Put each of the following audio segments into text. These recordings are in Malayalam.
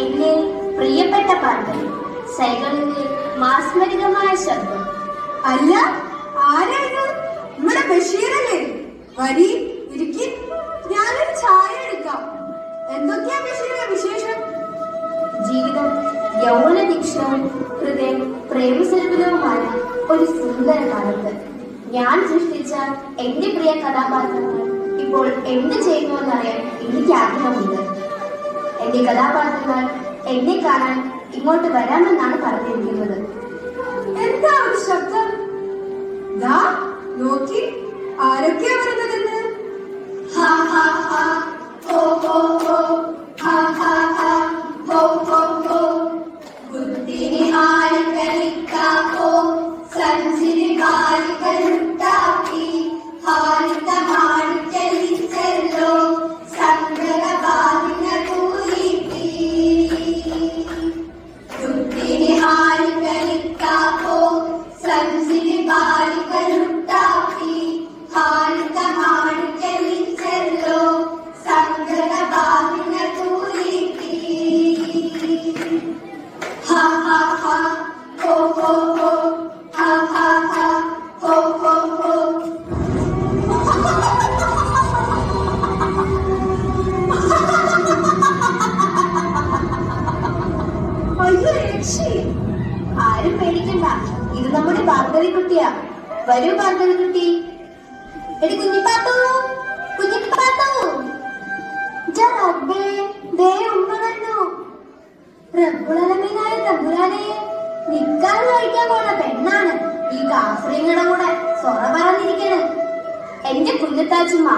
എന്റെ പ്രിയപ്പെട്ട പാട്ട് സൈകളിലെ മാസ്മരികമായ ശബ്ദം. അല്ല, ആരാണ്? നമ്മുടെ ബഷീറല്ലേ? വരി ഇരിക്കി, ഞാനൊരു ചായ എടുക്കാം. എന്തൊക്കെയാ ബഷീറിന്റെ വിശേഷം? ജീവിതം യൗവന തീക്ഷ്ണവും ഹൃദയം പ്രേമസരബലവുമായ ഒരു സുന്ദര കാലത്ത് ഞാൻ സൃഷ്ടിച്ച എന്റെ പ്രിയ കഥാപാത്രങ്ങൾ ഇപ്പോൾ എന്ത് ചെയ്യുന്നുവെന്നറിയാൻ എനിക്ക് ആഗ്രഹമുണ്ട്. എന്റെ കഥാപാത്രങ്ങൾ എന്നെ കാണാൻ ഇങ്ങോട്ട് വരാമെന്നാണ് പറഞ്ഞിരിക്കുന്നത്. എന്താ ഒരു ശബ്ദം? ദാ നോക്കി, ആരൊക്കെയാ വരുന്നതെന്ന്. ഹാ ഹാ ഹാ, ഹോ ഹോ ഹോ, ഹാ ഹാ ഹാ, ഹോ ഹോ ഹോ. ബുദ്ധിനി ഹാരിക്കളിക്കാക്കോ, സഞ്ചിരി ഹാരിക്കലുണ്ടാക്കി, ഹാരിത്ത ഹാരിക്കലിച്ചല്ലോ, സംഗതപാതിന കൂലിട്ടി. ബുദ്ധിനി ഹാരിക്കളിക്കാക്കോ, സഞ്ചിരി ഹാരിക്കലുണ്ടാക്കി, ഹാരിത്ത ഹാരിക്കലിച്ചല്ലോ, സംഗതപാതിന കൂലിട്ടി. ഹാ ഹാ ഹാ, ഹോ ഹോ ഹോ, ഹാ ഹാ ഹാ, ഹോ ഹോ ഹോ. അയ്യോ രക്ഷി, ആരും പേടിക്കണ്ട, ഇത് നമ്മുടെ ഭാർഗവി കുട്ടിയാ. വരൂ ഭാർഗവി കുട്ടി. എടി കുഞ്ഞിപ്പാത്തു, കുഞ്ഞിപ്പാത്തു. റബ്ബേ, ദേ ഉമ്മ വന്നു. റബ്ബുലമീനായ തമ്പുരാനെ, നിക്കാൻ കഴിക്കാൻ പോണ പെണ്ണാണ് ഈ കാഫറിങ്ങളുടെ കൂടെ സൊറ പറഞ്ഞിരിക്കണ്. എന്റെ കുഞ്ഞത്താച്ചുമ്മ,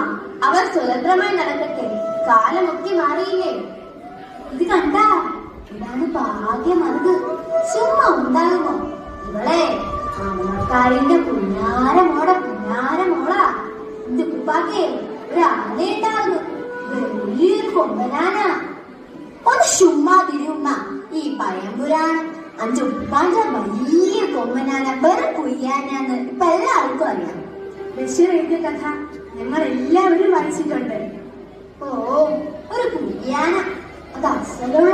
അവർ സ്വതന്ത്രമായി നടക്കട്ടെ, കാലമൊക്കെ മാറിയില്ലേ. ഇത് കണ്ടാ, ഇതാണ് ഭാഗ്യം. അത് ചുമ്മാ ഉണ്ടാകുമോ? ഇവളെ അമ്മക്കാരിന്റെ പുന്നാരമോളാ. ഇത് ഉപ്പാക്കേ ഒരു ആനയുണ്ടാകുന്നു, വലിയൊരു കൊമ്പനാനാ. ഒന്ന് ചുമ്മാ തിരിയുമ്മ, ഈ പഴംപുരാണം. അഞ്ചുപ്പാന്റെ വലിയ കൊമ്പനാന, വെറും കുയ്യാനാന്ന് ഇപ്പൊ എല്ലാവർക്കും അറിയാം. ബഷീർ എഴുതിയ കഥ ഞങ്ങൾ എല്ലാവരും വായിച്ചിട്ടുണ്ട്. ഓ, ഒരു കുയ്യാന, അത് അസലുള്ള